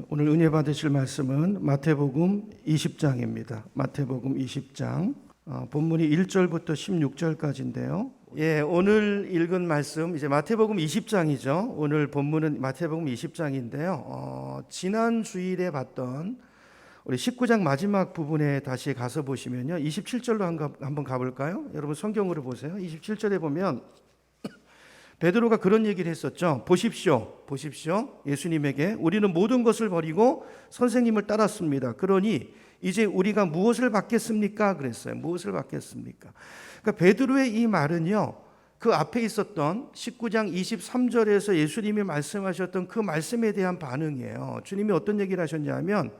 오늘 은혜 받으실 말씀은 마태복음 20장입니다. 마태복음 20장 본문이 1절부터 16절까지인데요. 오늘 읽은 말씀 이제 마태복음 20장이죠. 오늘 본문은 마태복음 20장인데요. 지난 주일에 봤던 우리 19장 마지막 부분에 다시 가서 보시면요. 27절로 한번 가볼까요? 여러분 성경으로 보세요. 27절에 보면 베드로가 그런 얘기를 했었죠. 보십시오. 예수님에게 우리는 모든 것을 버리고 선생님을 따랐습니다. 그러니 이제 우리가 무엇을 받겠습니까? 그랬어요. 무엇을 받겠습니까? 그러니까 베드로의 이 말은요. 그 앞에 있었던 19장 23절에서 예수님이 말씀하셨던 그 말씀에 대한 반응이에요. 주님이 어떤 얘기를 하셨냐면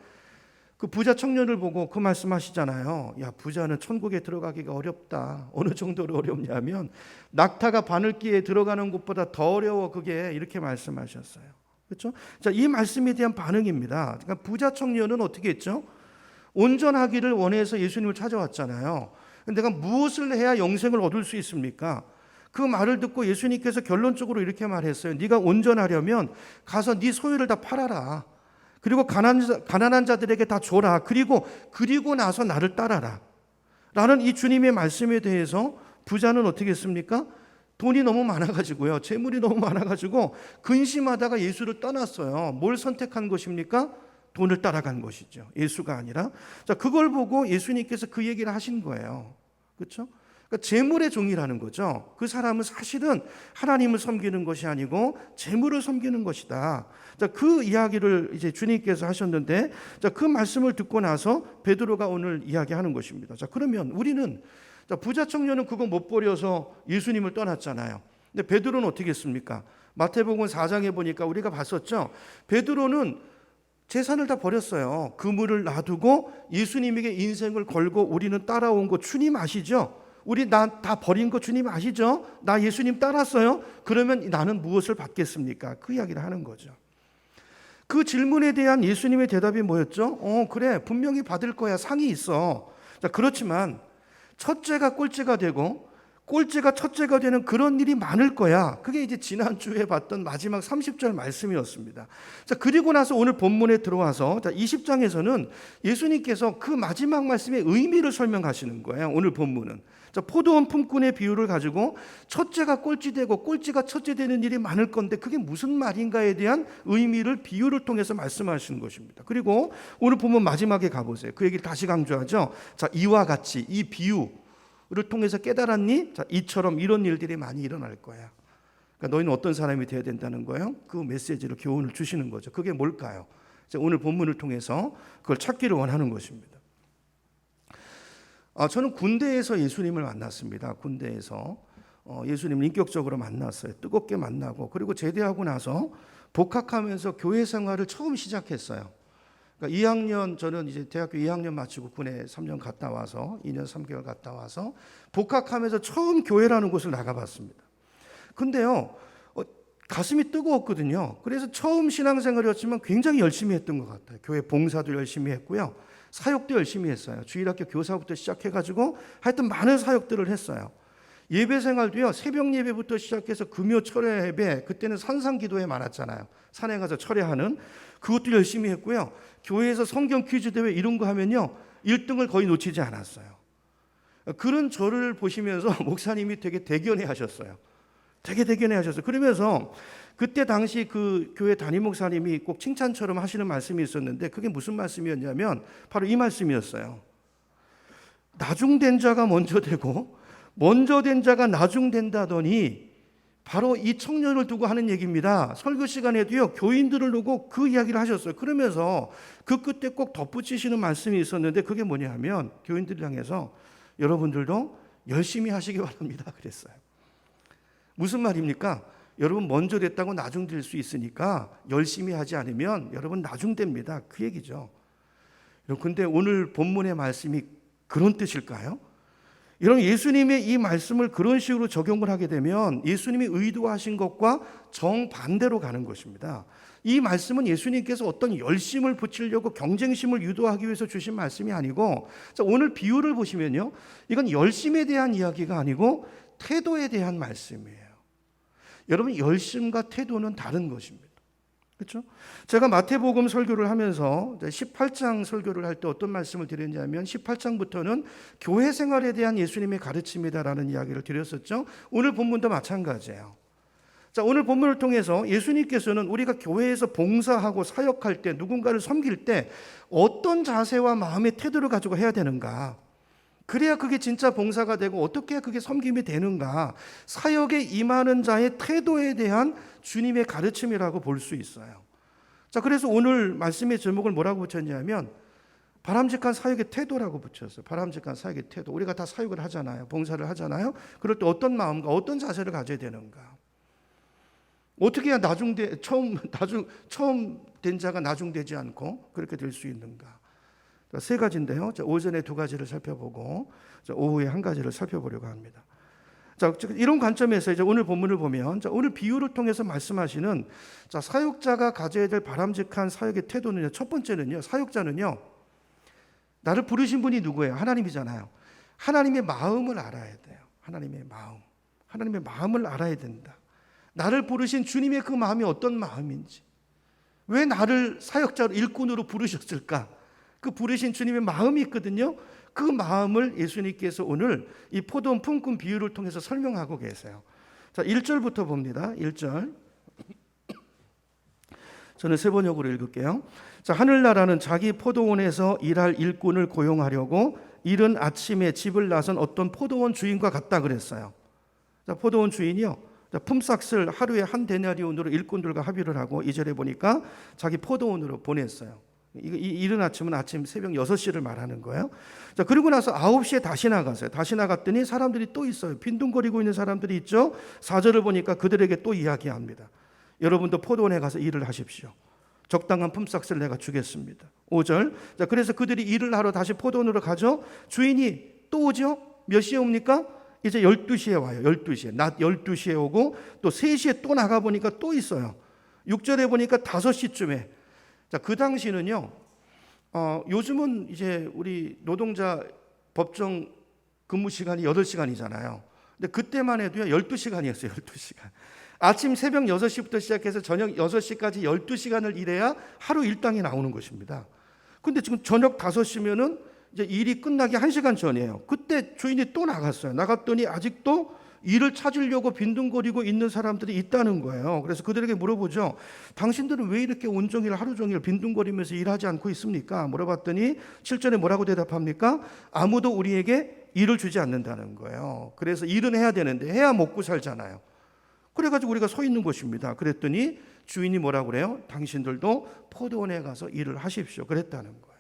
그 부자 청년을 보고 그 말씀하시잖아요. 야, 부자는 천국에 들어가기가 어렵다. 어느 정도로 어렵냐면 낙타가 바늘기에 들어가는 것보다 더 어려워. 그게 이렇게 말씀하셨어요. 그렇죠? 자, 이 말씀에 대한 반응입니다. 그러니까 부자 청년은 어떻게 했죠? 온전하기를 원해서 예수님을 찾아왔잖아요. 내가 무엇을 해야 영생을 얻을 수 있습니까? 그 말을 듣고 예수님께서 결론적으로 이렇게 말했어요. 네가 온전하려면 가서 네 소유를 다 팔아라. 그리고 가난한 자들에게 다 줘라. 그리고 나서 나를 따라라. 라는 이 주님의 말씀에 대해서 부자는 어떻게 했습니까? 돈이 너무 많아가지고요. 재물이 너무 많아가지고 근심하다가 예수를 떠났어요. 뭘 선택한 것입니까? 돈을 따라간 것이죠. 예수가 아니라. 자, 그걸 보고 예수님께서 그 얘기를 하신 거예요. 그렇죠? 그러니까 재물의 종이라는 거죠. 그 사람은 사실은 하나님을 섬기는 것이 아니고 재물을 섬기는 것이다. 자, 그 이야기를 이제 주님께서 하셨는데, 자, 그 말씀을 듣고 나서 베드로가 오늘 이야기하는 것입니다. 자, 그러면 우리는 부자 청년은 그거 못 버려서 예수님을 떠났잖아요. 근데 베드로는 어떻게 했습니까? 마태복음 4장에 보니까 우리가 봤었죠. 베드로는 재산을 다 버렸어요. 그물을 놔두고 예수님에게 인생을 걸고 우리는 따라온 거 주님 아시죠? 우리 나 다 버린 거 주님 아시죠? 나 예수님 따랐어요? 그러면 나는 무엇을 받겠습니까? 그 이야기를 하는 거죠. 그 질문에 대한 예수님의 대답이 뭐였죠? 그래, 분명히 받을 거야. 상이 있어. 자, 그렇지만 첫째가 꼴찌가 되고 꼴찌가 첫째가 되는 그런 일이 많을 거야. 그게 이제 지난주에 봤던 마지막 30절 말씀이었습니다. 자, 그리고 나서 오늘 본문에 들어와서 20장에서는 예수님께서 그 마지막 말씀의 의미를 설명하시는 거예요. 오늘 본문은. 자, 포도원 품꾼의 비유를 가지고 첫째가 꼴찌되고 꼴찌가 첫째 되는 일이 많을 건데 그게 무슨 말인가에 대한 의미를 비유를 통해서 말씀하시는 것입니다. 그리고 오늘 본문 마지막에 가보세요. 그 얘기를 다시 강조하죠. 자, 이와 같이 이 비유를 통해서 깨달았니? 자, 이처럼 이런 일들이 많이 일어날 거야. 그러니까 너희는 어떤 사람이 되어야 된다는 거예요? 그 메시지로 교훈을 주시는 거죠. 그게 뭘까요? 자, 오늘 본문을 통해서 그걸 찾기를 원하는 것입니다. 저는 군대에서 예수님을 만났습니다. 군대에서 예수님을 인격적으로 만났어요. 뜨겁게 만나고 그리고 제대하고 나서 복학하면서 교회 생활을 처음 시작했어요. 그러니까 2학년 저는 이제 대학교 2학년 마치고 군에 3년 갔다 와서 2년 3개월 갔다 와서 복학하면서 처음 교회라는 곳을 나가봤습니다. 근데요 가슴이 뜨거웠거든요. 그래서 처음 신앙생활이었지만 굉장히 열심히 했던 것 같아요. 교회 봉사도 열심히 했고요. 사역도 열심히 했어요. 주일학교 교사부터 시작해가지고 하여튼 많은 사역들을 했어요. 예배 생활도요. 새벽 예배부터 시작해서 금요 철야 예배, 그때는 산상기도회 많았잖아요. 산에 가서 철야하는 그것도 열심히 했고요. 교회에서 성경 퀴즈 대회 이런 거 하면요 1등을 거의 놓치지 않았어요. 그런 저를 보시면서 목사님이 되게 대견해 하셨어요. 되게 대견해 하셨어요. 그러면서 그때 당시 그 교회 담임 목사님이 꼭 칭찬처럼 하시는 말씀이 있었는데 그게 무슨 말씀이었냐면 바로 이 말씀이었어요. 나중된 자가 먼저 되고 먼저 된 자가 나중된다더니 바로 이 청년을 두고 하는 얘기입니다. 설교 시간에도요 교인들을 두고 그 이야기를 하셨어요. 그러면서 그 끝에 꼭 덧붙이시는 말씀이 있었는데 그게 뭐냐 하면 교인들을 향해서 여러분들도 열심히 하시기 바랍니다 그랬어요. 무슨 말입니까? 여러분 먼저 됐다고 나중 될 수 있으니까 열심히 하지 않으면 여러분 나중 됩니다. 그 얘기죠. 근데 오늘 본문의 말씀이 그런 뜻일까요? 여러분 예수님의 이 말씀을 그런 식으로 적용을 하게 되면 예수님이 의도하신 것과 정반대로 가는 것입니다. 이 말씀은 예수님께서 어떤 열심을 붙이려고 경쟁심을 유도하기 위해서 주신 말씀이 아니고, 자, 오늘 비유를 보시면요 이건 열심에 대한 이야기가 아니고 태도에 대한 말씀이에요. 여러분 열심과 태도는 다른 것입니다. 그렇죠? 제가 마태복음 설교를 하면서 18장 설교를 할 때 어떤 말씀을 드렸냐면 18장부터는 교회 생활에 대한 예수님의 가르침이다라는 이야기를 드렸었죠. 오늘 본문도 마찬가지예요. 자, 오늘 본문을 통해서 예수님께서는 우리가 교회에서 봉사하고 사역할 때, 누군가를 섬길 때 어떤 자세와 마음의 태도를 가지고 해야 되는가, 그래야 그게 진짜 봉사가 되고 어떻게 해야 그게 섬김이 되는가, 사역에 임하는 자의 태도에 대한 주님의 가르침이라고 볼 수 있어요. 자, 그래서 오늘 말씀의 제목을 뭐라고 붙였냐면 바람직한 사역의 태도라고 붙였어요. 바람직한 사역의 태도. 우리가 다 사역을 하잖아요. 봉사를 하잖아요. 그럴 때 어떤 마음과 어떤 자세를 가져야 되는가, 어떻게 해야 처음 된 자가 나중되지 않고 그렇게 될 수 있는가. 세 가지인데요. 오전에 두 가지를 살펴보고 오후에 한 가지를 살펴보려고 합니다. 자, 이런 관점에서 이제 오늘 본문을 보면, 오늘 비유를 통해서 말씀하시는 사역자가 가져야 될 바람직한 사역의 태도는요. 첫 번째는요, 사역자는요, 나를 부르신 분이 누구예요? 하나님이잖아요. 하나님의 마음을 알아야 돼요. 하나님의 마음을 알아야 된다. 나를 부르신 주님의 그 마음이 어떤 마음인지, 왜 나를 사역자로, 일꾼으로 부르셨을까? 그 부르신 주님의 마음이 있거든요. 그 마음을 예수님께서 오늘 이 포도원 품꾼 비유를 통해서 설명하고 계세요. 자, 1절부터 봅니다. 1절. 저는 세 번역으로 읽을게요. 자, 하늘나라는 자기 포도원에서 일할 일꾼을 고용하려고 이른 아침에 집을 나선 어떤 포도원 주인과 같다 그랬어요. 자, 포도원 주인이요, 품삯을 하루에 한 데나리온으로 일꾼들과 합의를 하고 2절에 보니까 자기 포도원으로 보냈어요. 이른 아침은 아침 새벽 6시를 말하는 거예요. 자, 그리고 나서 9시에 다시 나갔어요. 다시 나갔더니 사람들이 또 있어요. 빈둥거리고 있는 사람들이 있죠. 4절을 보니까 그들에게 또 이야기합니다. 여러분도 포도원에 가서 일을 하십시오. 적당한 품삯을 내가 주겠습니다. 5절. 자, 그래서 그들이 일을 하러 다시 포도원으로 가죠. 주인이 또 오죠. 몇 시에 옵니까? 이제 12시에 와요. 12시에. 낮 12시에 오고 또 3시에 또 나가보니까 또 있어요. 6절에 보니까 5시쯤에. 자, 그 당시는요, 요즘은 이제 우리 노동자 법정 근무 시간이 8시간이잖아요. 근데 그때만 해도요, 12시간이었어요. 12시간. 아침 새벽 6시부터 시작해서 저녁 6시까지 12시간을 일해야 하루 일당이 나오는 것입니다. 근데 지금 저녁 5시면은 이제 일이 끝나기 1시간 전이에요. 그때 주인이 또 나갔어요. 나갔더니 아직도 일을 찾으려고 빈둥거리고 있는 사람들이 있다는 거예요. 그래서 그들에게 물어보죠. 당신들은 왜 이렇게 온종일 하루 종일 빈둥거리면서 일하지 않고 있습니까? 물어봤더니 7절에 뭐라고 대답합니까? 아무도 우리에게 일을 주지 않는다는 거예요. 그래서 일은 해야 되는데 해야 먹고 살잖아요. 그래가지고 우리가 서 있는 것입니다. 그랬더니 주인이 뭐라고 그래요? 당신들도 포도원에 가서 일을 하십시오. 그랬다는 거예요.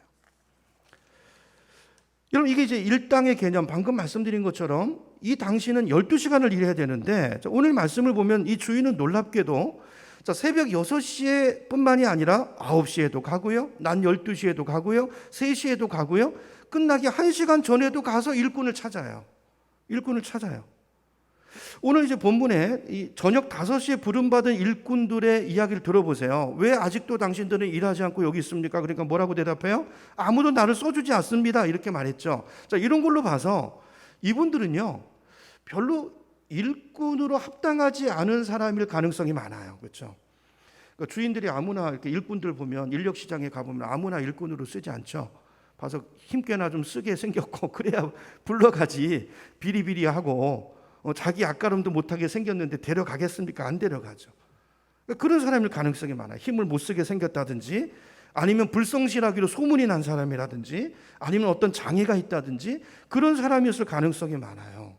여러분, 이게 이제 일당의 개념, 방금 말씀드린 것처럼 이 당시는 12시간을 일해야 되는데, 오늘 말씀을 보면 이 주인은 놀랍게도 새벽 6시에 뿐만이 아니라 9시에도 가고요, 낮 12시에도 가고요, 3시에도 가고요, 끝나기 1시간 전에도 가서 일꾼을 찾아요. 오늘 이제 본문에 이 저녁 5시에 부름받은 일꾼들의 이야기를 들어보세요. 왜 아직도 당신들은 일하지 않고 여기 있습니까? 그러니까 뭐라고 대답해요? 아무도 나를 써주지 않습니다. 이렇게 말했죠. 자, 이런 걸로 봐서 이분들은요, 별로 일꾼으로 합당하지 않은 사람일 가능성이 많아요. 그렇죠? 그러니까 주인들이 아무나 이렇게 일꾼들 보면, 인력 시장에 가보면 아무나 일꾼으로 쓰지 않죠. 봐서 힘께나 좀 쓰게 생겼고 그래야 불러가지, 비리비리하고 자기 앞가름도 못하게 생겼는데 데려가겠습니까? 안 데려가죠. 그런 사람일 가능성이 많아요. 힘을 못 쓰게 생겼다든지, 아니면 불성실하기로 소문이 난 사람이라든지, 아니면 어떤 장애가 있다든지, 그런 사람이었을 가능성이 많아요.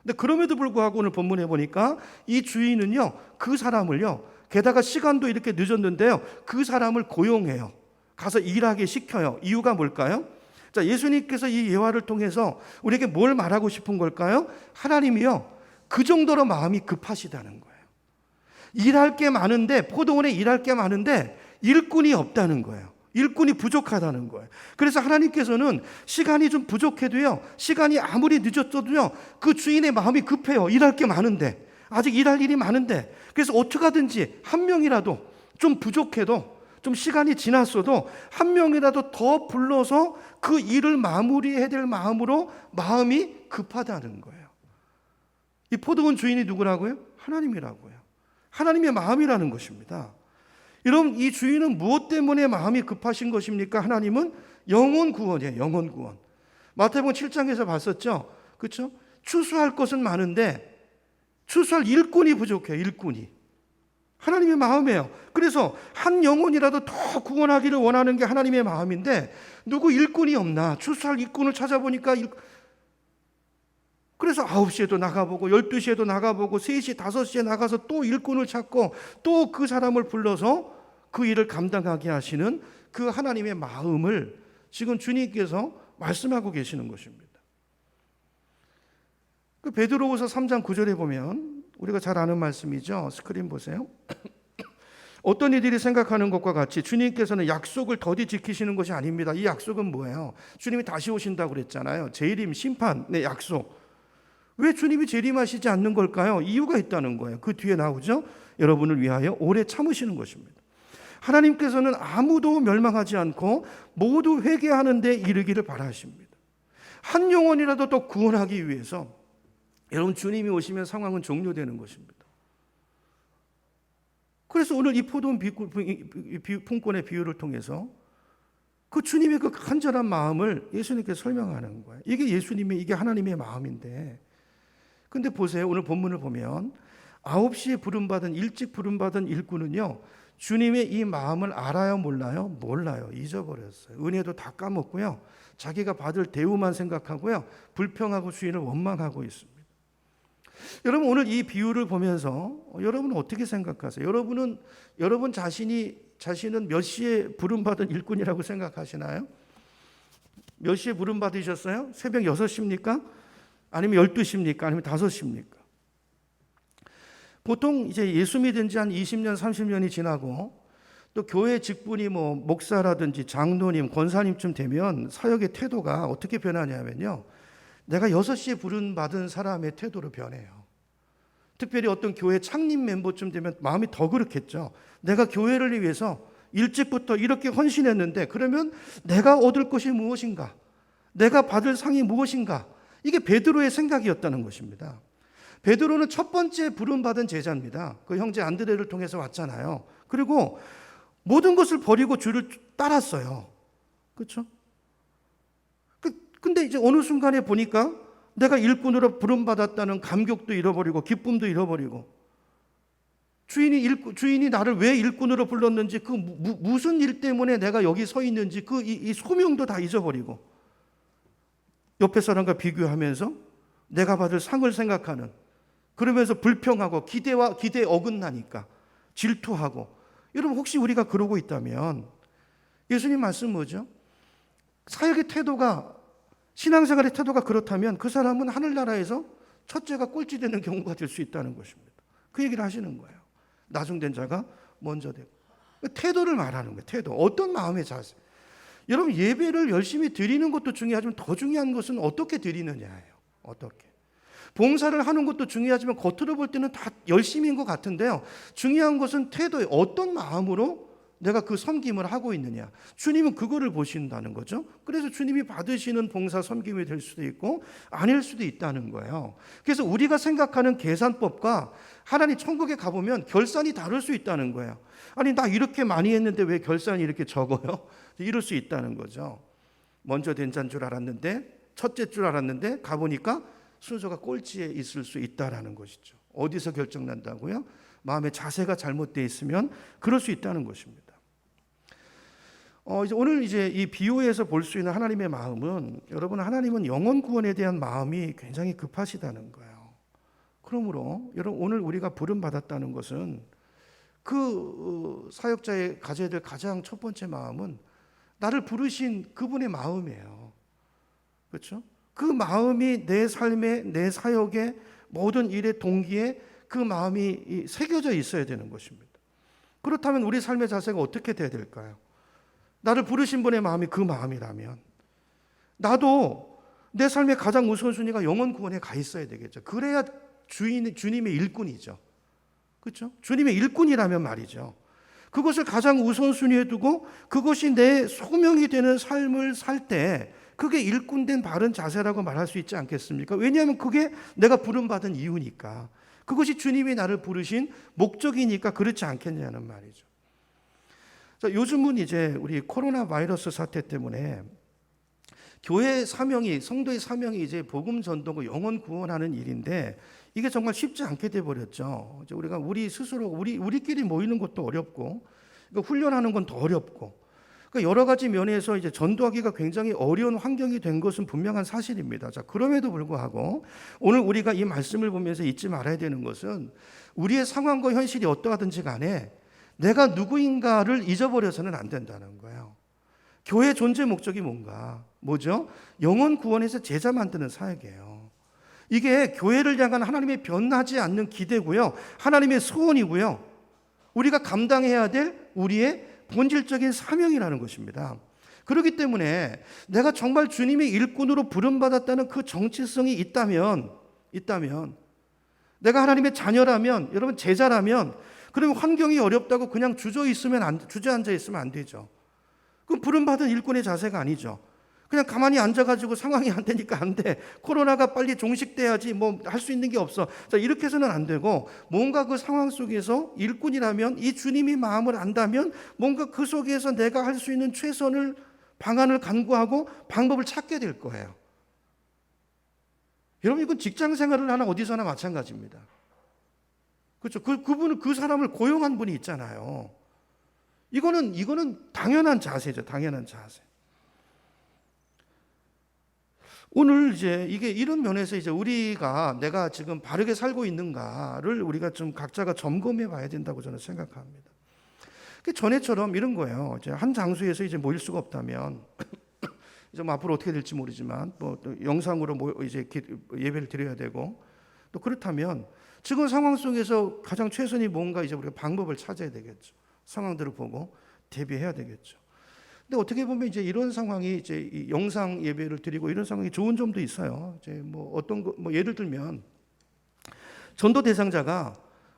근데 그럼에도 불구하고 오늘 본문에 보니까 이 주인은요, 그 사람을요, 게다가 시간도 이렇게 늦었는데요, 그 사람을 고용해요. 가서 일하게 시켜요. 이유가 뭘까요? 자, 예수님께서 이 예화를 통해서 우리에게 뭘 말하고 싶은 걸까요? 하나님이요, 그 정도로 마음이 급하시다는 거예요. 일할 게 많은데, 포도원에 일할 게 많은데 일꾼이 없다는 거예요. 일꾼이 부족하다는 거예요. 그래서 하나님께서는 시간이 좀 부족해도요, 시간이 아무리 늦었어도요, 그 주인의 마음이 급해요. 일할 게 많은데, 아직 일할 일이 많은데. 그래서 어떻게 하든지 한 명이라도, 좀 부족해도, 좀 시간이 지났어도 한 명이라도 더 불러서 그 일을 마무리해야 될 마음으로 마음이 급하다는 거예요. 이 포도원 주인이 누구라고요? 하나님이라고요. 하나님의 마음이라는 것입니다. 여러분, 이 주인은 무엇 때문에 마음이 급하신 것입니까? 하나님은 영혼 구원이에요. 영혼 구원. 마태복음 7장에서 봤었죠. 그렇죠? 추수할 것은 많은데 추수할 일꾼이 부족해요. 일꾼이. 하나님의 마음이에요. 그래서 한 영혼이라도 더 구원하기를 원하는 게 하나님의 마음인데 누구 일꾼이 없나? 추수할 일꾼을 찾아보니까 그래서 9시에도 나가보고 12시에도 나가보고 3시, 5시에 나가서 또 일꾼을 찾고 또 그 사람을 불러서 그 일을 감당하게 하시는 그 하나님의 마음을 지금 주님께서 말씀하고 계시는 것입니다. 그 베드로후서 3장 9절에 보면 우리가 잘 아는 말씀이죠. 스크린 보세요. 어떤 이들이 생각하는 것과 같이 주님께서는 약속을 더디 지키시는 것이 아닙니다. 이 약속은 뭐예요? 주님이 다시 오신다고 그랬잖아요. 재림, 심판의 약속. 왜 주님이 재림하시지 않는 걸까요? 이유가 있다는 거예요. 그 뒤에 나오죠. 여러분을 위하여 오래 참으시는 것입니다. 하나님께서는 아무도 멸망하지 않고 모두 회개하는 데 이르기를 바라십니다. 한 영혼이라도 더 구원하기 위해서 여러분, 주님이 오시면 상황은 종료되는 것입니다. 그래서 오늘 이 포도원 품권의 비유를 통해서 그 주님의 그 간절한 마음을 예수님께서 설명하는 거예요. 이게 하나님의 마음인데, 근데 보세요. 오늘 본문을 보면 9시에 부름받은, 일찍 부름받은 일꾼은요, 주님의 이 마음을 알아요, 몰라요? 몰라요. 잊어버렸어요. 은혜도 다 까먹고요, 자기가 받을 대우만 생각하고요, 불평하고 주인을 원망하고 있습니다. 여러분, 오늘 이 비유를 보면서 여러분은 어떻게 생각하세요? 여러분 자신은 몇 시에 부름받은 일꾼이라고 생각하시나요? 몇 시에 부름받으셨어요? 새벽 6시입니까? 아니면 12시입니까? 아니면 5시입니까? 보통 이제 예수 믿은 지 한 20년, 30년이 지나고 또 교회 직분이 목사라든지 장로님, 권사님쯤 되면 사역의 태도가 어떻게 변하냐면요, 내가 6시에 부름받은 사람의 태도로 변해요. 특별히 어떤 교회 창립 멤버쯤 되면 마음이 더 그렇겠죠. 내가 교회를 위해서 일찍부터 이렇게 헌신했는데 그러면 내가 얻을 것이 무엇인가? 내가 받을 상이 무엇인가? 이게 베드로의 생각이었다는 것입니다. 베드로는 첫 번째 부름받은 제자입니다. 그 형제 안드레를 통해서 왔잖아요. 그리고 모든 것을 버리고 주를 따랐어요. 그렇죠? 근데 이제 어느 순간에 보니까 내가 일꾼으로 부름받았다는 감격도 잃어버리고 기쁨도 잃어버리고, 주인이 나를 왜 일꾼으로 불렀는지, 그 무슨 일 때문에 내가 여기 서 있는지 이 소명도 다 잊어버리고, 옆에 사람과 비교하면서 내가 받을 상을 생각하는, 그러면서 불평하고 기대에 어긋나니까 질투하고. 여러분, 혹시 우리가 그러고 있다면 예수님 말씀 뭐죠? 사역의 태도가, 신앙생활의 태도가 그렇다면 그 사람은 하늘나라에서 첫째가 꼴찌되는 경우가 될 수 있다는 것입니다. 그 얘기를 하시는 거예요. 나중된 자가 먼저 되고. 태도를 말하는 거예요. 태도. 어떤 마음의 자세. 여러분, 예배를 열심히 드리는 것도 중요하지만 더 중요한 것은 어떻게 드리느냐예요. 어떻게. 봉사를 하는 것도 중요하지만 겉으로 볼 때는 다 열심인 것 같은데요, 중요한 것은 태도에 어떤 마음으로 내가 그 섬김을 하고 있느냐. 주님은 그거를 보신다는 거죠. 그래서 주님이 받으시는 봉사 섬김이 될 수도 있고 아닐 수도 있다는 거예요. 그래서 우리가 생각하는 계산법과 하나님 천국에 가보면 결산이 다를 수 있다는 거예요. 아니, 나 이렇게 많이 했는데 왜 결산이 이렇게 적어요? 이럴 수 있다는 거죠. 먼저 된 자인 줄 알았는데, 첫째 줄 알았는데 가보니까 순서가 꼴찌에 있을 수 있다라는 것이죠. 어디서 결정난다고요? 마음의 자세가 잘못되어 있으면 그럴 수 있다는 것입니다. 오늘 이 비유에서 볼 수 있는 하나님의 마음은, 여러분, 하나님은 영혼 구원에 대한 마음이 굉장히 급하시다는 거예요. 그러므로 여러분, 오늘 우리가 부름 받았다는 것은 그 사역자의 가져야 될 가장 첫 번째 마음은 나를 부르신 그분의 마음이에요. 그렇죠? 그 마음이 내 삶에, 내 사역에, 모든 일의 동기에 그 마음이 새겨져 있어야 되는 것입니다. 그렇다면 우리 삶의 자세가 어떻게 돼야 될까요? 나를 부르신 분의 마음이 그 마음이라면 나도 내 삶의 가장 우선순위가 영혼 구원에 가 있어야 되겠죠. 그래야 주님의 일꾼이죠. 그렇죠? 주님의 일꾼이라면 말이죠. 그것을 가장 우선순위에 두고 그것이 내 소명이 되는 삶을 살 때 그게 일꾼된 바른 자세라고 말할 수 있지 않겠습니까? 왜냐하면 그게 내가 부름받은 이유니까. 그것이 주님이 나를 부르신 목적이니까 그렇지 않겠냐는 말이죠. 자, 요즘은 이제 우리 코로나 바이러스 사태 때문에 교회의 사명이, 성도의 사명이 이제 복음 전도고 영혼 구원하는 일인데 이게 정말 쉽지 않게 돼 버렸죠. 이제 우리가 우리 스스로 우리끼리 모이는 것도 어렵고, 그러니까 훈련하는 건 더 어렵고, 그러니까 여러 가지 면에서 이제 전도하기가 굉장히 어려운 환경이 된 것은 분명한 사실입니다. 자, 그럼에도 불구하고 오늘 우리가 이 말씀을 보면서 잊지 말아야 되는 것은 우리의 상황과 현실이 어떠하든지 간에 내가 누구인가를 잊어버려서는 안 된다는 거예요. 교회 존재 목적이 뭐죠? 영혼 구원에서 제자 만드는 사역이에요. 이게 교회를 향한 하나님의 변하지 않는 기대고요, 하나님의 소원이고요, 우리가 감당해야 될 우리의 본질적인 사명이라는 것입니다. 그렇기 때문에 내가 정말 주님의 일꾼으로 부름받았다는 그 정체성이 있다면 내가 하나님의 자녀라면, 여러분 제자라면, 그러면 환경이 어렵다고 그냥 주저앉아 있으면 안 되죠. 그건 부름받은 일꾼의 자세가 아니죠. 그냥 가만히 앉아가지고 상황이 안 되니까 안 돼, 코로나가 빨리 종식돼야지, 뭐 할 수 있는 게 없어, 자, 이렇게 해서는 안 되고, 뭔가 그 상황 속에서 일꾼이라면, 이 주님의 마음을 안다면 뭔가 그 속에서 내가 할 수 있는 최선을, 방안을 간구하고 방법을 찾게 될 거예요. 여러분, 이건 직장 생활을 하나 어디서나 마찬가지입니다. 그렇죠? 그분은 그 사람을 고용한 분이 있잖아요. 이거는 당연한 자세죠. 당연한 자세. 오늘 이제 이게 이런 면에서 이제 내가 지금 바르게 살고 있는가를 우리가 좀 각자가 점검해 봐야 된다고 저는 생각합니다. 전에처럼 이런 거예요. 이제 한 장소에서 이제 모일 수가 없다면 이제 뭐 앞으로 어떻게 될지 모르지만 뭐 또 영상으로 이제 예배를 드려야 되고, 또 그렇다면 지금 상황 속에서 가장 최선이 뭔가 이제 우리가 방법을 찾아야 되겠죠. 상황들을 보고 대비해야 되겠죠. 근데 어떻게 보면 이제 이런 상황이 이제 이 영상 예배를 드리고 이런 상황이 좋은 점도 있어요. 이제 뭐 어떤 거, 뭐 예를 들면 전도 대상자가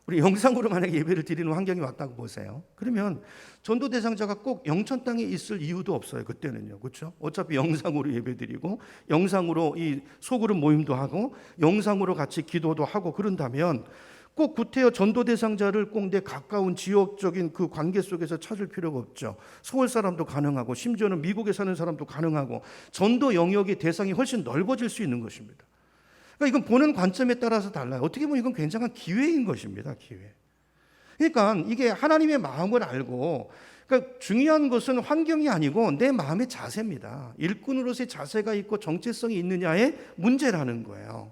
우리 영상으로 만약에 예배를 드리는 환경이 왔다고 보세요. 그러면 전도 대상자가 꼭 영천 땅에 있을 이유도 없어요. 그때는요, 그렇죠? 어차피 영상으로 예배 드리고 영상으로 이 소그룹 모임도 하고 영상으로 같이 기도도 하고 그런다면 꼭 구태여 전도 대상자를 꼭 내 가까운 지역적인 그 관계 속에서 찾을 필요가 없죠. 서울 사람도 가능하고 심지어는 미국에 사는 사람도 가능하고 전도 영역의 대상이 훨씬 넓어질 수 있는 것입니다. 그러니까 이건 보는 관점에 따라서 달라요. 어떻게 보면 이건 굉장한 기회인 것입니다. 기회. 그러니까 이게 하나님의 마음을 알고, 그러니까 중요한 것은 환경이 아니고 내 마음의 자세입니다. 일꾼으로서의 자세가 있고 정체성이 있느냐의 문제라는 거예요.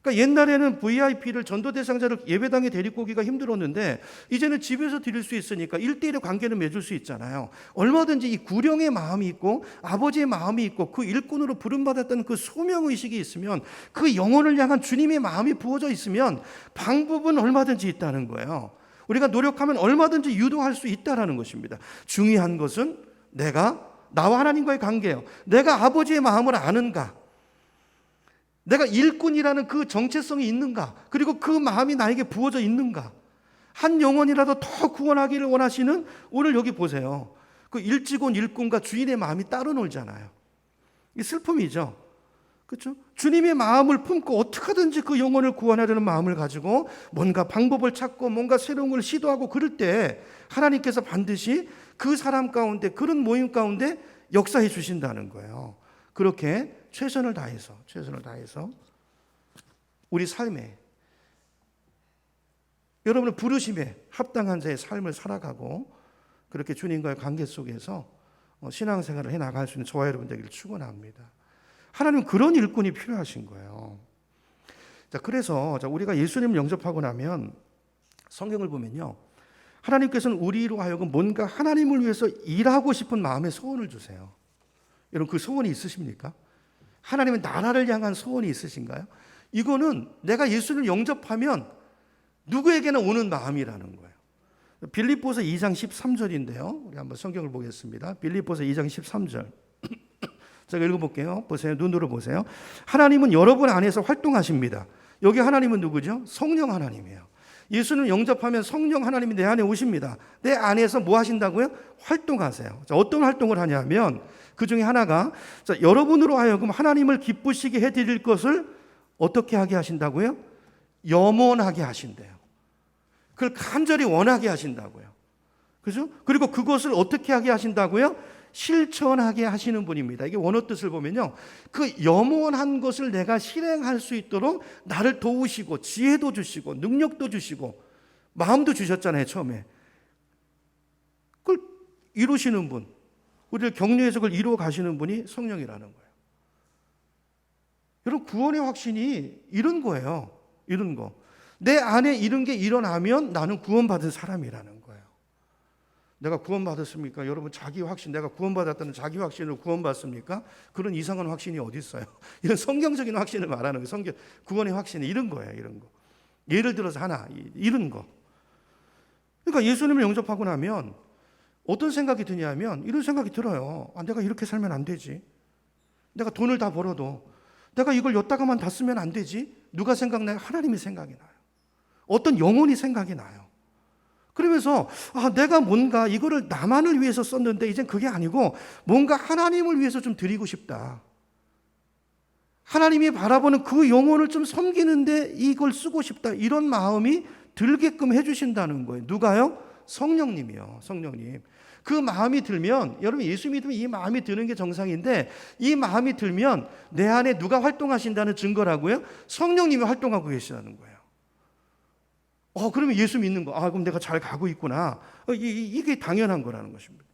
그러니까 옛날에는 VIP를, 전도 대상자를 예배당에 데리고 오기가 힘들었는데 이제는 집에서 드릴 수 있으니까 1대1의 관계는 맺을 수 있잖아요. 얼마든지 이 구령의 마음이 있고 아버지의 마음이 있고 그 일꾼으로 부름받았다는 그 소명의식이 있으면, 그 영혼을 향한 주님의 마음이 부어져 있으면 방법은 얼마든지 있다는 거예요. 우리가 노력하면 얼마든지 유도할 수 있다는 것입니다. 중요한 것은 나와 하나님과의 관계예요. 내가 아버지의 마음을 아는가, 내가 일꾼이라는 그 정체성이 있는가, 그리고 그 마음이 나에게 부어져 있는가. 한 영혼이라도 더 구원하기를 원하시는, 오늘 여기 보세요. 그 일찍 온 일꾼과 주인의 마음이 따로 놀잖아요. 이 슬픔이죠. 그렇죠? 주님의 마음을 품고 어떻게 하든지 그 영혼을 구원하려는 마음을 가지고 뭔가 방법을 찾고 뭔가 새로운 걸 시도하고 그럴 때 하나님께서 반드시 그 사람 가운데, 그런 모임 가운데 역사해 주신다는 거예요. 그렇게 최선을 다해서 우리 삶에, 여러분의 부르심에 합당한 자의 삶을 살아가고 그렇게 주님과의 관계 속에서 신앙생활을 해나갈 수 있는 저와 여러분 되기를 축원합니다. 하나님은 그런 일꾼이 필요하신 거예요. 자, 그래서 우리가 예수님을 영접하고 나면 성경을 보면요, 하나님께서는 우리로 하여금 뭔가 하나님을 위해서 일하고 싶은 마음의 소원을 주세요. 여러분, 그 소원이 있으십니까? 하나님의 나라를 향한 소원이 있으신가요? 이거는 내가 예수를 영접하면 누구에게나 오는 마음이라는 거예요. 빌립보서 2장 13절인데요. 우리 한번 성경을 보겠습니다. 빌립보서 2장 13절. 제가 읽어볼게요. 보세요. 눈으로 보세요. 하나님은 여러분 안에서 활동하십니다. 여기 하나님은 누구죠? 성령 하나님이에요. 예수는 영접하면 성령 하나님이 내 안에 오십니다. 내 안에서 뭐 하신다고요? 활동하세요. 자, 어떤 활동을 하냐면 그 중에 하나가, 자, 여러분으로 하여금 하나님을 기쁘시게 해드릴 것을 어떻게 하게 하신다고요? 염원하게 하신대요. 그걸 간절히 원하게 하신다고요. 그죠? 그리고 그것을 어떻게 하게 하신다고요? 실천하게 하시는 분입니다. 이게 원어 뜻을 보면요, 그 염원한 것을 내가 실행할 수 있도록 나를 도우시고 지혜도 주시고 능력도 주시고 마음도 주셨잖아요, 처음에. 그걸 이루시는 분, 우리를 격려해서 그걸 이루어 가시는 분이 성령이라는 거예요. 여러분, 구원의 확신이 이런 거예요. 이런 거. 내 안에 이런 게 일어나면 나는 구원받은 사람이라는 거예요. 내가 구원받았습니까? 여러분, 자기 확신, 내가 구원받았다는 자기 확신으로 구원받습니까? 그런 이상한 확신이 어디 있어요? 이런 성경적인 확신을 말하는 거예요. 구원의 확신이 이런 거예요. 이런 거. 예를 들어서 하나, 이런 거. 그러니까 예수님을 영접하고 나면 어떤 생각이 드냐면 이런 생각이 들어요. 내가 이렇게 살면 안 되지. 내가 돈을 다 벌어도 내가 이걸 엿다가만 다 쓰면 안 되지. 누가 생각나요? 하나님이 생각이 나요. 어떤 영혼이 생각이 나요. 그러면서 내가 뭔가 이거를 나만을 위해서 썼는데 이젠 그게 아니고 뭔가 하나님을 위해서 좀 드리고 싶다. 하나님이 바라보는 그 영혼을 좀 섬기는데 이걸 쓰고 싶다. 이런 마음이 들게끔 해주신다는 거예요. 누가요? 성령님이요. 성령님. 그 마음이 들면, 여러분 예수 믿으면 이 마음이 드는 게 정상인데 이 마음이 들면 내 안에 누가 활동하신다는 증거라고요? 성령님이 활동하고 계시다는 거예요. 그러면 예수 믿는 거. 그럼 내가 잘 가고 있구나. 이게 당연한 거라는 것입니다.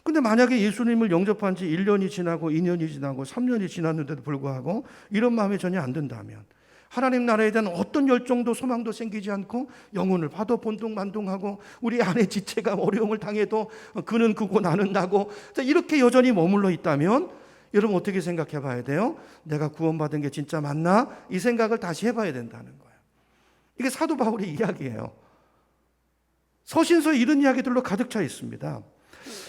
근데 만약에 예수님을 영접한 지 1년이 지나고 2년이 지나고 3년이 지났는데도 불구하고 이런 마음이 전혀 안 든다면, 하나님 나라에 대한 어떤 열정도 소망도 생기지 않고 영혼을 봐도 본동만동하고 우리 안에 지체가 어려움을 당해도 그는 그고 나는 나고 이렇게 여전히 머물러 있다면 여러분 어떻게 생각해 봐야 돼요? 내가 구원받은 게 진짜 맞나? 이 생각을 다시 해봐야 된다는 거예요. 이게 사도 바울의 이야기예요. 서신서에 이런 이야기들로 가득 차 있습니다.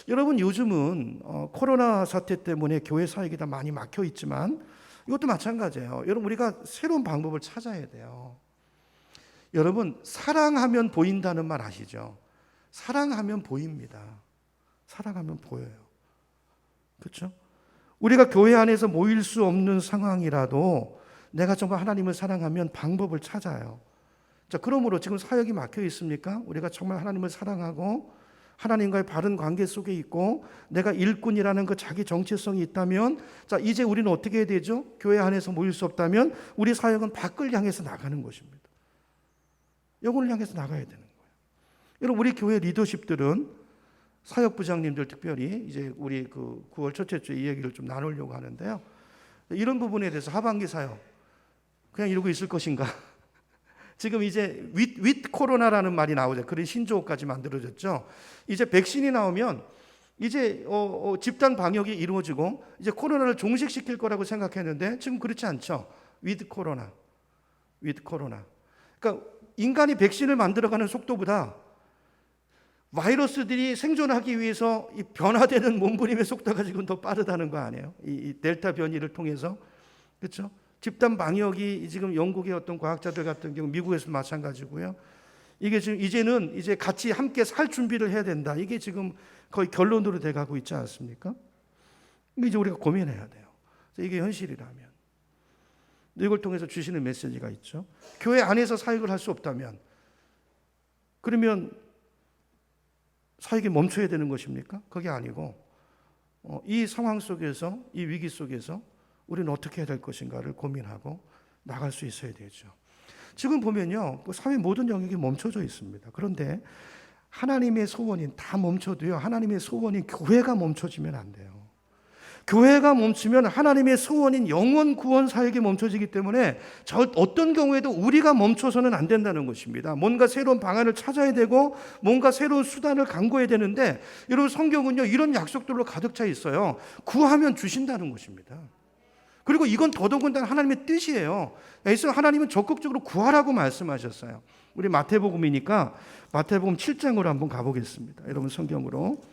여러분 요즘은 코로나 사태 때문에 교회 사역이 다 많이 막혀 있지만 이것도 마찬가지예요. 여러분 우리가 새로운 방법을 찾아야 돼요. 여러분 사랑하면 보인다는 말 아시죠? 사랑하면 보입니다. 사랑하면 보여요. 그렇죠? 우리가 교회 안에서 모일 수 없는 상황이라도 내가 정말 하나님을 사랑하면 방법을 찾아요. 자, 그러므로 지금 사역이 막혀 있습니까? 우리가 정말 하나님을 사랑하고 하나님과의 바른 관계 속에 있고 내가 일꾼이라는 그 자기 정체성이 있다면, 자, 이제 우리는 어떻게 해야 되죠? 교회 안에서 모일 수 없다면 우리 사역은 밖을 향해서 나가는 것입니다. 영혼을 향해서 나가야 되는 거예요. 여러분 우리 교회 리더십들은, 사역부장님들 특별히 이제 우리 그 9월 첫째 주에 이 얘기를 좀 나누려고 하는데요. 이런 부분에 대해서 하반기 사역 그냥 이러고 있을 것인가? 지금 이제 with 코로나라는 말이 나오죠. 그런 신조어까지 만들어졌죠. 이제 백신이 나오면 이제 집단 방역이 이루어지고 이제 코로나를 종식시킬 거라고 생각했는데 지금 그렇지 않죠. with 코로나. 그러니까 인간이 백신을 만들어가는 속도보다 바이러스들이 생존하기 위해서 이 변화되는 몸부림의 속도가 지금 더 빠르다는 거 아니에요? 이 델타 변이를 통해서. 그렇죠? 집단 방역이 지금 영국의 어떤 과학자들 같은 경우 미국에서 마찬가지고요. 이게 지금 이제는 이제 같이 함께 살 준비를 해야 된다. 이게 지금 거의 결론으로 돼가고 있지 않습니까? 이제 우리가 고민해야 돼요. 이게 현실이라면. 이걸 통해서 주시는 메시지가 있죠. 교회 안에서 사역을 할 수 없다면 그러면 사역이 멈춰야 되는 것입니까? 그게 아니고 이 상황 속에서, 이 위기 속에서 우리는 어떻게 해야 될 것인가를 고민하고 나갈 수 있어야 되죠. 지금 보면요, 사회 모든 영역이 멈춰져 있습니다. 그런데 하나님의 소원인, 다 멈춰도요, 하나님의 소원인 교회가 멈춰지면 안 돼요. 교회가 멈추면 하나님의 소원인 영원 구원 사역이 멈춰지기 때문에 어떤 경우에도 우리가 멈춰서는 안 된다는 것입니다. 뭔가 새로운 방안을 찾아야 되고 뭔가 새로운 수단을 강구해야 되는데, 여러분 성경은요 이런 약속들로 가득 차 있어요. 구하면 주신다는 것입니다. 그리고 이건 더더군다나 하나님의 뜻이에요. 예수 하나님은 적극적으로 구하라고 말씀하셨어요. 우리 마태복음이니까 마태복음 7장으로 한번 가보겠습니다. 여러분 성경으로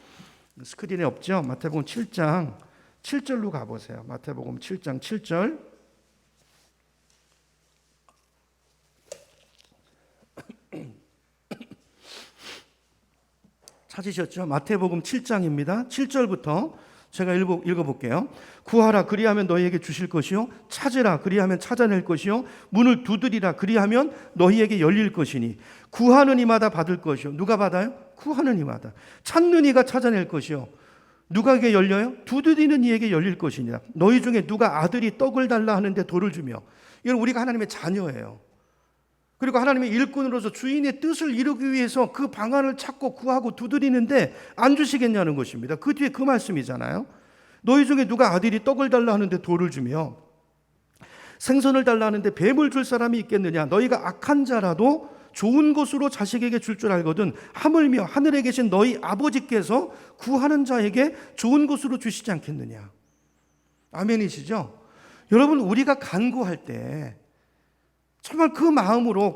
스크린에 없죠? 마태복음 7장 7절로 가보세요. 마태복음 7장 7절. 찾으셨죠? 마태복음 7장입니다. 7절부터 제가 읽어볼게요. 구하라 그리하면 너희에게 주실 것이요 찾으라 그리하면 찾아낼 것이요 문을 두드리라 그리하면 너희에게 열릴 것이니 구하는 이마다 받을 것이요. 누가 받아요? 구하는 이마다. 찾는 이가 찾아낼 것이요. 누가에게 열려요? 두드리는 이에게 열릴 것이니라. 너희 중에 누가 아들이 떡을 달라 하는데 돌을 주며. 이건 우리가 하나님의 자녀예요. 그리고 하나님의 일꾼으로서 주인의 뜻을 이루기 위해서 그 방안을 찾고 구하고 두드리는데 안 주시겠냐는 것입니다. 그 뒤에 그 말씀이잖아요. 너희 중에 누가 아들이 떡을 달라 하는데 돌을 주며 생선을 달라 하는데 뱀을 줄 사람이 있겠느냐. 너희가 악한 자라도 좋은 것으로 자식에게 줄 줄 알거든 하물며 하늘에 계신 너희 아버지께서 구하는 자에게 좋은 것으로 주시지 않겠느냐. 아멘이시죠? 여러분, 우리가 간구할 때 정말 그 마음으로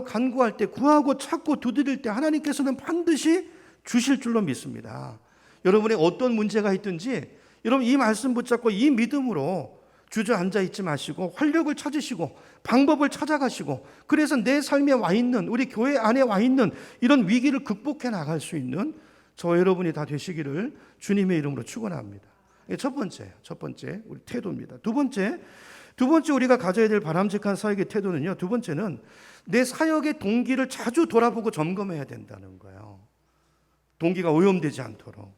간구할 때 구하고 찾고 두드릴 때 하나님께서는 반드시 주실 줄로 믿습니다. 여러분의 어떤 문제가 있든지 여러분 이 말씀 붙잡고 이 믿음으로 주저앉아 있지 마시고 활력을 찾으시고 방법을 찾아가시고 그래서 내 삶에 와 있는 우리 교회 안에 와 있는 이런 위기를 극복해 나갈 수 있는 저 여러분이 다 되시기를 주님의 이름으로 축원합니다. 첫 번째 우리 태도입니다. 두 번째 우리가 가져야 될 바람직한 사역의 태도는요. 두 번째는 내 사역의 동기를 자주 돌아보고 점검해야 된다는 거예요. 동기가 오염되지 않도록.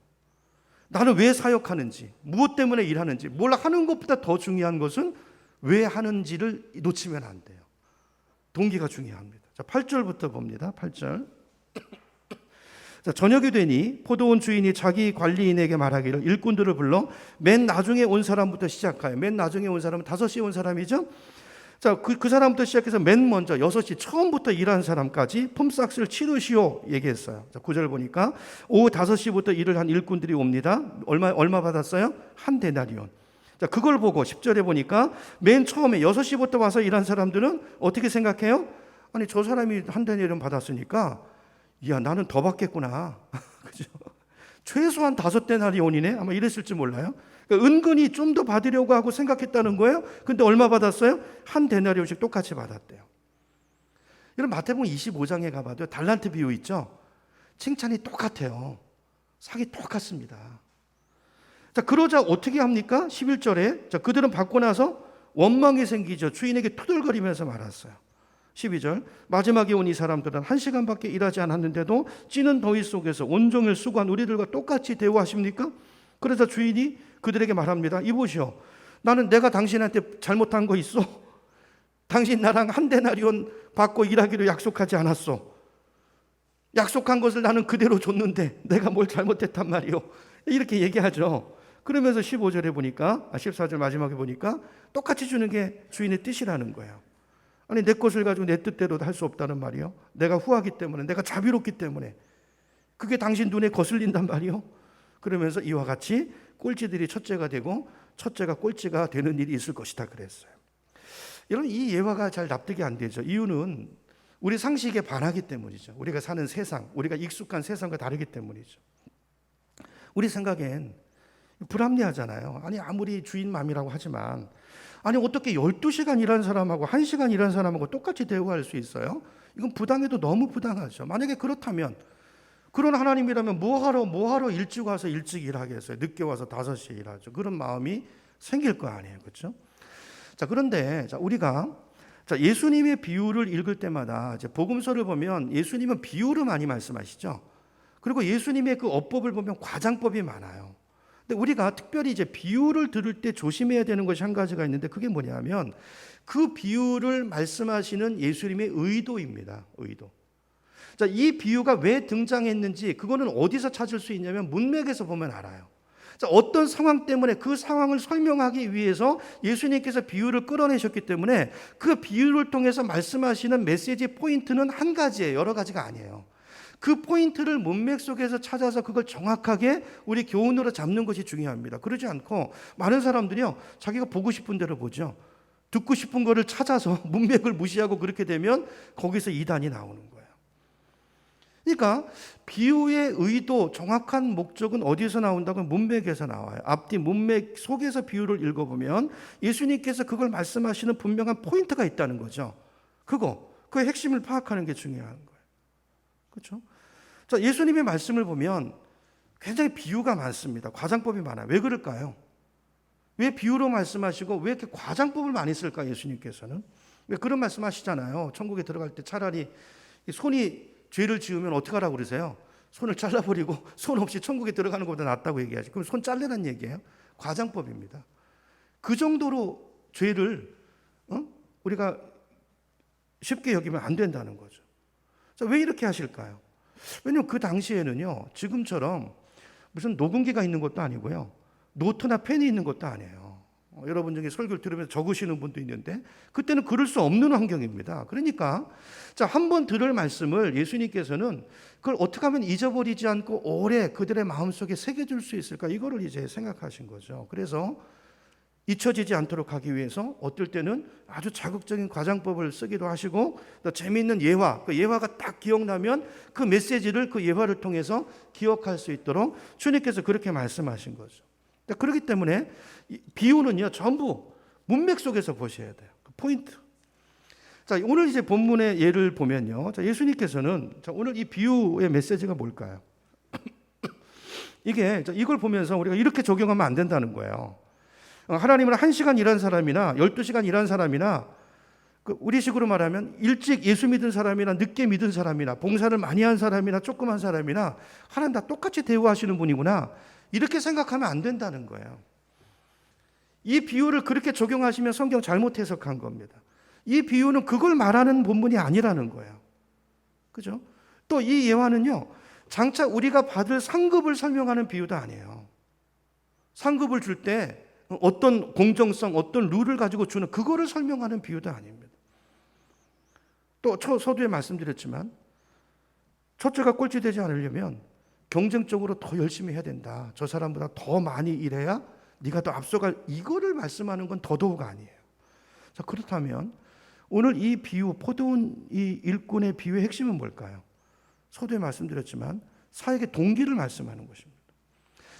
나는 왜 사역하는지, 무엇 때문에 일하는지, 뭘 하는 것보다 더 중요한 것은 왜 하는지를 놓치면 안 돼요. 동기가 중요합니다. 자, 8절부터 봅니다. 8절. 자, 저녁이 되니 포도원 주인이 자기 관리인에게 말하기를 일꾼들을 불러 맨 나중에 온 사람부터 시작하여. 맨 나중에 온 사람은 5시에 온 사람이죠. 자, 그 사람부터 시작해서 맨 먼저 6시 처음부터 일한 사람까지 품삯을 치르시오 얘기했어요. 자, 9절 보니까 오후 5시부터 일을 한 일꾼들이 옵니다. 얼마 받았어요? 한 데나리온. 자, 그걸 보고 10절에 보니까 맨 처음에 6시부터 와서 일한 사람들은 어떻게 생각해요? 아니, 저 사람이 한 데나리온 받았으니까 야, 나는 더 받겠구나. 그죠? 최소한 5데나리온이네? 아마 이랬을지 몰라요. 그러니까 은근히 좀 더 받으려고 하고 생각했다는 거예요. 근데 얼마 받았어요? 한 데나리온씩 똑같이 받았대요. 여러분, 마태복음 25장에 가봐도 달란트 비유 있죠? 칭찬이 똑같아요. 상이 똑같습니다. 자, 그러자 어떻게 합니까? 11절에 자, 그들은 받고 나서 원망이 생기죠. 주인에게 투덜거리면서 말았어요. 12절 마지막에 온 이 사람들은 1시간밖에 일하지 않았는데도 찌는 더위 속에서 온종일 수고한 우리들과 똑같이 대우하십니까? 그래서 주인이 그들에게 말합니다. 이보시오, 나는 내가 당신한테 잘못한 거 있어? 당신 나랑 한 데나리온 받고 일하기로 약속하지 않았어? 약속한 것을 나는 그대로 줬는데 내가 뭘 잘못했단 말이오? 이렇게 얘기하죠. 그러면서 15절에 보니까 14절 마지막에 보니까 똑같이 주는 게 주인의 뜻이라는 거예요. 아니, 내 것을 가지고 내 뜻대로도 할 수 없다는 말이요. 내가 후하기 때문에, 내가 자비롭기 때문에 그게 당신 눈에 거슬린단 말이요. 그러면서 이와 같이 꼴찌들이 첫째가 되고 첫째가 꼴찌가 되는 일이 있을 것이다 그랬어요. 여러분, 이 예화가 잘 납득이 안 되죠. 이유는 우리 상식에 반하기 때문이죠. 우리가 사는 세상, 우리가 익숙한 세상과 다르기 때문이죠. 우리 생각엔 불합리하잖아요. 아니, 아무리 주인 맘이라고 하지만 아니, 어떻게 12시간 일한 사람하고 1시간 일한 사람하고 똑같이 대우할 수 있어요? 이건 부당해도 너무 부당하죠. 만약에 그렇다면 그런 하나님이라면 뭐하러 일찍 와서 일찍 일하겠어요? 늦게 와서 5시에 일하죠. 그런 마음이 생길 거 아니에요. 그렇죠? 자, 그런데 우리가 예수님의 비유를 읽을 때마다 이제 복음서를 보면 예수님은 비유로 많이 말씀하시죠. 그리고 예수님의 그 어법을 보면 과장법이 많아요. 근데 우리가 특별히 이제 비유를 들을 때 조심해야 되는 것이 한 가지가 있는데 그게 뭐냐면 그 비유를 말씀하시는 예수님의 의도입니다. 의도. 자, 이 비유가 왜 등장했는지 그거는 어디서 찾을 수 있냐면 문맥에서 보면 알아요. 자, 어떤 상황 때문에 그 상황을 설명하기 위해서 예수님께서 비유를 끌어내셨기 때문에 그 비유를 통해서 말씀하시는 메시지 포인트는 한 가지예요. 여러 가지가 아니에요. 그 포인트를 문맥 속에서 찾아서 그걸 정확하게 우리 교훈으로 잡는 것이 중요합니다. 그러지 않고 많은 사람들이요, 자기가 보고 싶은 대로 보죠. 듣고 싶은 거를 찾아서 문맥을 무시하고 그렇게 되면 거기서 이단이 나오는 거예요. 그러니까 비유의 의도, 정확한 목적은 어디서 나온다고? 문맥에서 나와요. 앞뒤 문맥 속에서 비유를 읽어보면 예수님께서 그걸 말씀하시는 분명한 포인트가 있다는 거죠. 그 핵심을 파악하는 게 중요한 거예요. 그렇죠? 자, 예수님의 말씀을 보면 굉장히 비유가 많습니다. 과장법이 많아요. 왜 그럴까요? 왜 비유로 말씀하시고 왜 이렇게 과장법을 많이 쓸까, 예수님께서는? 왜 그런 말씀하시잖아요. 천국에 들어갈 때 차라리 손이 죄를 지으면 어떻게 하라고 그러세요? 손을 잘라버리고 손 없이 천국에 들어가는 것보다 낫다고 얘기하지. 그럼 손 잘라는 얘기예요? 과장법입니다. 그 정도로 죄를 우리가 쉽게 여기면 안 된다는 거죠. 자, 왜 이렇게 하실까요? 왜냐하면 그 당시에는요, 지금처럼 무슨 녹음기가 있는 것도 아니고요, 노트나 펜이 있는 것도 아니에요. 여러분 중에 설교를 들으면서 적으시는 분도 있는데 그때는 그럴 수 없는 환경입니다. 그러니까 자, 한번 들을 말씀을 예수님께서는 그걸 어떻게 하면 잊어버리지 않고 오래 그들의 마음속에 새겨줄 수 있을까, 이거를 이제 생각하신 거죠. 그래서 잊혀지지 않도록 하기 위해서 어떨 때는 아주 자극적인 과장법을 쓰기도 하시고, 또 재미있는 예화, 그 예화가 딱 기억나면 그 메시지를 그 예화를 통해서 기억할 수 있도록 주님께서 그렇게 말씀하신 거죠. 그렇기 때문에 비유는요, 전부 문맥 속에서 보셔야 돼요. 그 포인트. 자, 오늘 이제 본문의 예를 보면요, 자, 예수님께서는 자, 오늘 이 비유의 메시지가 뭘까요? 이걸 보면서 우리가 이렇게 적용하면 안 된다는 거예요. 하나님은 1시간 일한 사람이나 12시간 일한 사람이나 우리식으로 말하면 일찍 예수 믿은 사람이나 늦게 믿은 사람이나 봉사를 많이 한 사람이나 조금 한 사람이나 하나님 다 똑같이 대우하시는 분이구나, 이렇게 생각하면 안 된다는 거예요. 이 비유를 그렇게 적용하시면 성경 잘못 해석한 겁니다. 이 비유는 그걸 말하는 본문이 아니라는 거예요. 그죠? 또 이 예화는요, 장차 우리가 받을 상급을 설명하는 비유도 아니에요. 상급을 줄 때 어떤 공정성, 어떤 룰을 가지고 주는 그거를 설명하는 비유도 아닙니다. 또 서두에 말씀드렸지만 첫째가 꼴찌되지 않으려면 경쟁적으로 더 열심히 해야 된다. 저 사람보다 더 많이 일해야 네가 더 앞서갈, 이거를 말씀하는 건 더더욱 아니에요. 자, 그렇다면 오늘 이 비유, 포도원 이 일꾼의 비유의 핵심은 뭘까요? 서두에 말씀드렸지만 사역의 동기를 말씀하는 것입니다.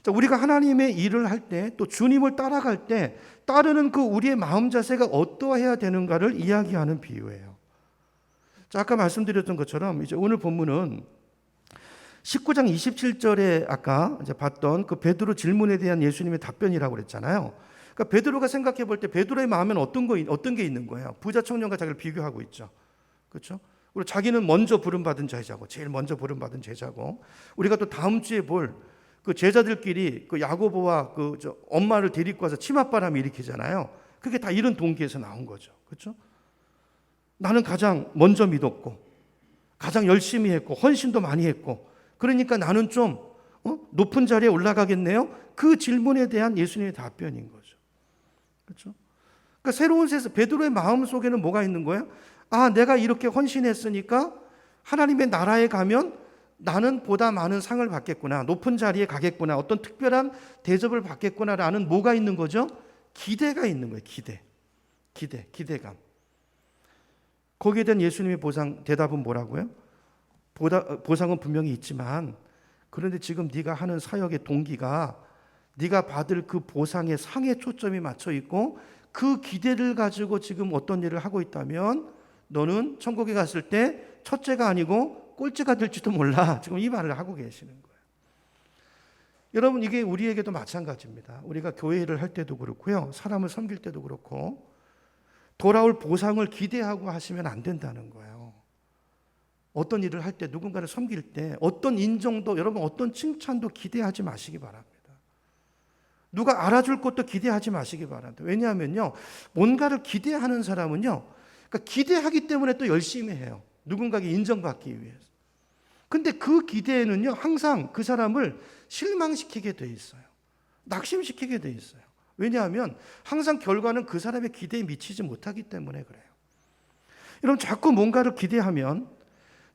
자, 우리가 하나님의 일을 할 때, 또 주님을 따라갈 때 따르는 그 우리의 마음 자세가 어떠해야 되는가를 이야기하는 비유예요. 자, 아까 말씀드렸던 것처럼 이제 오늘 본문은 19장 27절에 아까 이제 봤던 그 베드로 질문에 대한 예수님의 답변이라고 그랬잖아요. 그러니까 베드로가 생각해 볼 때 베드로의 마음에는 어떤 게 있는 거예요? 부자 청년과 자기를 비교하고 있죠. 그렇죠? 그리고 자기는 먼저 부름받은 제자고, 제일 먼저 부름받은 제자고, 우리가 또 다음 주에 볼 그 제자들끼리 그 야고보와 그 엄마를 데리고 와서 치맛바람을 일으키잖아요. 그게 다 이런 동기에서 나온 거죠. 그렇죠? 나는 가장 먼저 믿었고, 가장 열심히 했고, 헌신도 많이 했고, 그러니까 나는 좀 높은 자리에 올라가겠네요. 그 질문에 대한 예수님의 답변인 거죠. 그렇죠? 그러니까 새로운 세상, 베드로의 마음 속에는 뭐가 있는 거예요? 아, 내가 이렇게 헌신했으니까 하나님의 나라에 가면 나는 보다 많은 상을 받겠구나, 높은 자리에 가겠구나, 어떤 특별한 대접을 받겠구나라는 뭐가 있는 거죠? 기대가 있는 거예요. 기대감. 거기에 대한 예수님의 대답은 뭐라고요? 보상은 분명히 있지만, 그런데 지금 네가 하는 사역의 동기가 네가 받을 그 보상의 상에 초점이 맞춰 있고 그 기대를 가지고 지금 어떤 일을 하고 있다면 너는 천국에 갔을 때 첫째가 아니고 꼴찌가 될지도 몰라. 지금 이 말을 하고 계시는 거예요. 여러분, 이게 우리에게도 마찬가지입니다. 우리가 교회 일을 할 때도 그렇고요, 사람을 섬길 때도 그렇고 돌아올 보상을 기대하고 하시면 안 된다는 거예요. 어떤 일을 할 때, 누군가를 섬길 때 어떤 인정도, 여러분 어떤 칭찬도 기대하지 마시기 바랍니다. 누가 알아줄 것도 기대하지 마시기 바랍니다. 왜냐하면요, 뭔가를 기대하는 사람은요, 그러니까 기대하기 때문에 또 열심히 해요. 누군가에게 인정받기 위해서. 근데 그 기대에는요, 항상 그 사람을 실망시키게 돼 있어요. 낙심시키게 돼 있어요. 왜냐하면 항상 결과는 그 사람의 기대에 미치지 못하기 때문에 그래요. 여러분, 자꾸 뭔가를 기대하면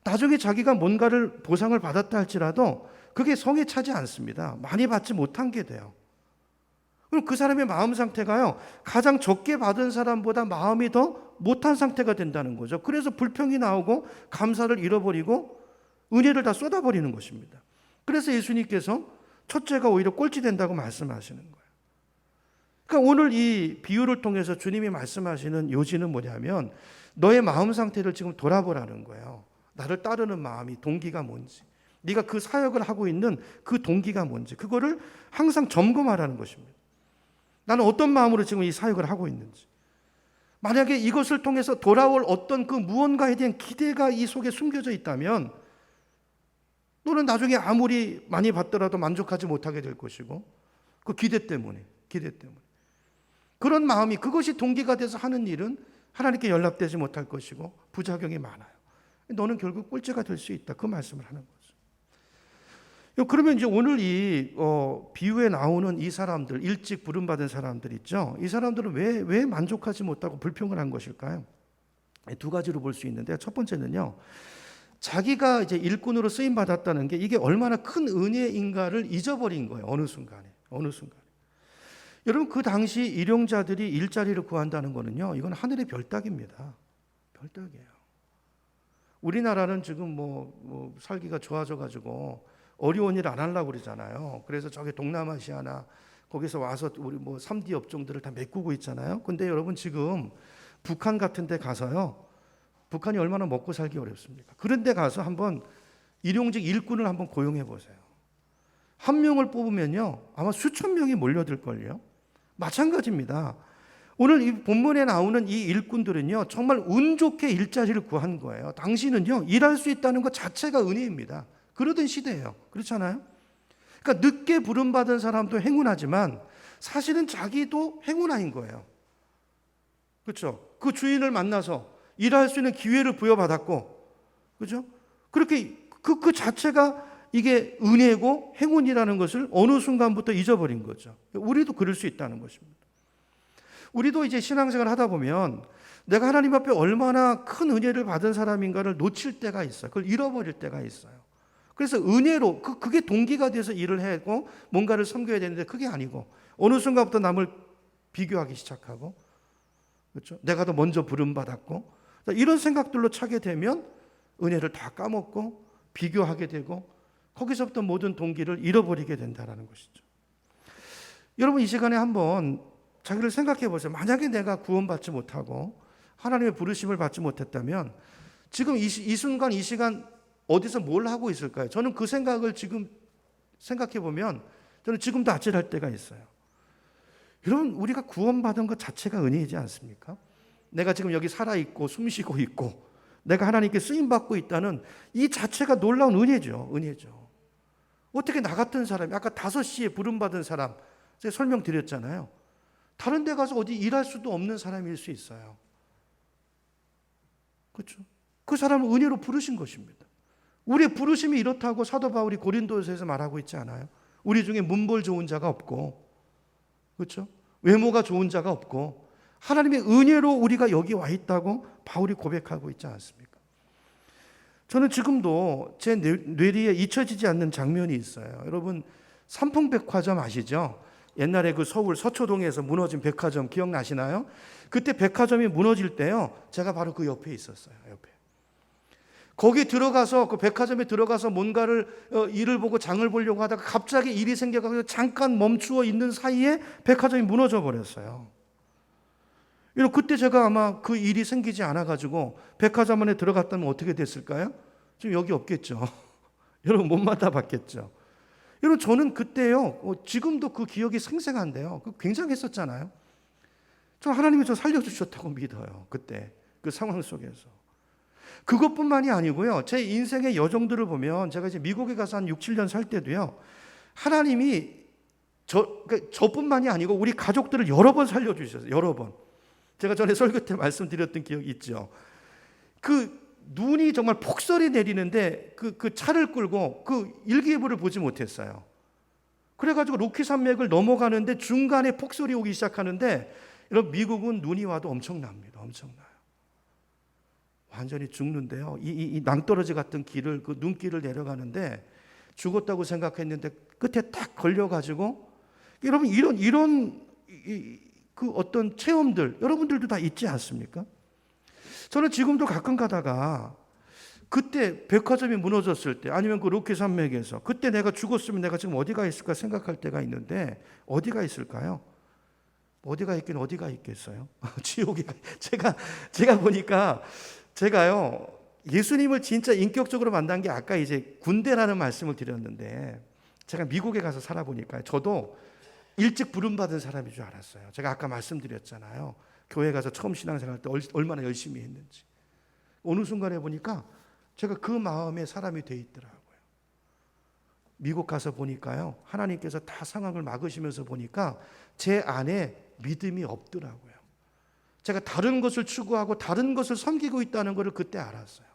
나중에 자기가 뭔가를 보상을 받았다 할지라도 그게 성에 차지 않습니다. 많이 받지 못한 게 돼요. 그럼 그 사람의 마음 상태가요, 가장 적게 받은 사람보다 마음이 더 못한 상태가 된다는 거죠. 그래서 불평이 나오고 감사를 잃어버리고 은혜를 다 쏟아버리는 것입니다. 그래서 예수님께서 첫째가 오히려 꼴찌 된다고 말씀하시는 거예요. 그러니까 오늘 이 비유를 통해서 주님이 말씀하시는 요지는 뭐냐면 너의 마음 상태를 지금 돌아보라는 거예요. 나를 따르는 마음이, 동기가 뭔지, 네가 그 사역을 하고 있는 그 동기가 뭔지 그거를 항상 점검하라는 것입니다. 나는 어떤 마음으로 지금 이 사역을 하고 있는지. 만약에 이것을 통해서 돌아올 어떤 그 무언가에 대한 기대가 이 속에 숨겨져 있다면 너는 나중에 아무리 많이 받더라도 만족하지 못하게 될 것이고 그 기대 때문에 그런 마음이 그것이 동기가 돼서 하는 일은 하나님께 연락되지 못할 것이고 부작용이 많아요. 너는 결국 꼴찌가 될 수 있다. 그 말씀을 하는 거죠. 그러면 이제 오늘 이 비유에 나오는 이 사람들, 일찍 부름받은 사람들 있죠. 이 사람들은 왜 만족하지 못하고 불평을 한 것일까요? 두 가지로 볼 수 있는데 첫 번째는요. 자기가 이제 일꾼으로 쓰임 받았다는 게 이게 얼마나 큰 은혜인가를 잊어버린 거예요. 어느 순간에. 여러분 그 당시 일용자들이 일자리를 구한다는 거는요. 이건 하늘의 별따기입니다. 별따기예요. 우리나라는 지금 뭐 살기가 좋아져 가지고 어려운 일 안 하려고 그러잖아요. 그래서 저기 동남아시아나 거기서 와서 우리 뭐 3D 업종들을 다 메꾸고 있잖아요. 근데 여러분 지금 북한 같은 데 가서요. 북한이 얼마나 먹고 살기 어렵습니까? 그런 데 가서 한번 일용직 일꾼을 한번 고용해 보세요. 한 명을 뽑으면요. 아마 수천 명이 몰려들걸요. 마찬가지입니다. 오늘 이 본문에 나오는 이 일꾼들은요. 정말 운 좋게 일자리를 구한 거예요. 당시는요. 일할 수 있다는 것 자체가 은혜입니다. 그러던 시대예요. 그렇잖아요? 그러니까 늦게 부름받은 사람도 행운하지만 사실은 자기도 행운아인 거예요. 그렇죠? 그 주인을 만나서 일할 수 있는 기회를 부여받았고, 그렇죠? 그렇게 그 자체가 이게 은혜고 행운이라는 것을 어느 순간부터 잊어버린 거죠. 우리도 그럴 수 있다는 것입니다. 우리도 이제 신앙생활 하다 보면 내가 하나님 앞에 얼마나 큰 은혜를 받은 사람인가를 놓칠 때가 있어요. 그걸 잃어버릴 때가 있어요. 그래서 은혜로 그게 동기가 돼서 일을 하고 뭔가를 섬겨야 되는데 그게 아니고 어느 순간부터 남을 비교하기 시작하고, 그렇죠? 내가 더 먼저 부름받았고 이런 생각들로 차게 되면 은혜를 다 까먹고 비교하게 되고 거기서부터 모든 동기를 잃어버리게 된다는 것이죠. 여러분 이 시간에 한번 자기를 생각해 보세요. 만약에 내가 구원받지 못하고 하나님의 부르심을 받지 못했다면 지금 이 순간 이 시간 어디서 뭘 하고 있을까요? 저는 그 생각을 지금 생각해 보면 저는 지금도 아찔할 때가 있어요. 여러분 우리가 구원받은 것 자체가 은혜이지 않습니까? 내가 지금 여기 살아있고 숨쉬고 있고 내가 하나님께 쓰임받고 있다는 이 자체가 놀라운 은혜죠. 어떻게 나 같은 사람이 아까 5시에 부름받은 사람 제가 설명드렸잖아요. 다른 데 가서 어디 일할 수도 없는 사람일 수 있어요. 그렇죠? 그 사람을 은혜로 부르신 것입니다. 우리의 부르심이 이렇다고 사도 바울이 고린도서에서 말하고 있지 않아요? 우리 중에 문벌 좋은 자가 없고, 그렇죠? 외모가 좋은 자가 없고 하나님의 은혜로 우리가 여기 와 있다고 바울이 고백하고 있지 않습니까? 저는 지금도 제 뇌리에 잊혀지지 않는 장면이 있어요. 여러분 삼풍백화점 아시죠? 옛날에 그 서울 서초동에서 무너진 백화점 기억나시나요? 그때 백화점이 무너질 때요. 제가 바로 그 옆에 있었어요. 거기 들어가서 그 백화점에 들어가서 뭔가를 일을 보고 장을 보려고 하다가 갑자기 일이 생겨가지고 잠깐 멈추어 있는 사이에 백화점이 무너져 버렸어요. 그때 제가 아마 그 일이 생기지 않아가지고 백화점 안에 들어갔다면 어떻게 됐을까요? 지금 여기 없겠죠. 여러분 못 만나봤겠죠. 여러분 저는 그때요. 지금도 그 기억이 생생한데요. 굉장했었잖아요. 저 하나님이 저 살려주셨다고 믿어요. 그때 그 상황 속에서. 그것뿐만이 아니고요. 제 인생의 여정들을 보면 제가 이제 미국에 가서 한 6, 7년 살 때도요. 하나님이 저뿐만이 아니고 우리 가족들을 여러 번 살려주셨어요. 여러 번. 제가 전에 설교 때 말씀드렸던 기억이 있죠. 그 눈이 정말 폭설이 내리는데 그 차를 끌고 그 일기예보를 보지 못했어요. 그래가지고 로키 산맥을 넘어가는데 중간에 폭설이 오기 시작하는데 여러분 미국은 눈이 와도 엄청납니다. 엄청나요. 완전히 죽는데요. 이 낭떠러지 같은 길을 그 눈길을 내려가는데 죽었다고 생각했는데 끝에 딱 걸려가지고 여러분 이런 그 어떤 체험들 여러분들도 다 있지 않습니까? 저는 지금도 가끔 가다가 그때 백화점이 무너졌을 때 아니면 그 로키 산맥에서 그때 내가 죽었으면 내가 지금 어디가 있을까 생각할 때가 있는데 어디가 있을까요? 어디가 있긴 어디가 있겠어요? 지옥에 제가 보니까 제가요 예수님을 진짜 인격적으로 만난 게 아까 이제 군대라는 말씀을 드렸는데, 제가 미국에 가서 살아보니까 저도 일찍 부름받은 사람인 줄 알았어요. 제가 아까 말씀드렸잖아요. 교회 가서 처음 신앙생활 때 얼마나 열심히 했는지. 어느 순간에 보니까 제가 그 마음에 사람이 돼 있더라고요. 미국 가서 보니까요, 하나님께서 다 상황을 막으시면서 보니까 제 안에 믿음이 없더라고요. 제가 다른 것을 추구하고 다른 것을 섬기고 있다는 것을 그때 알았어요.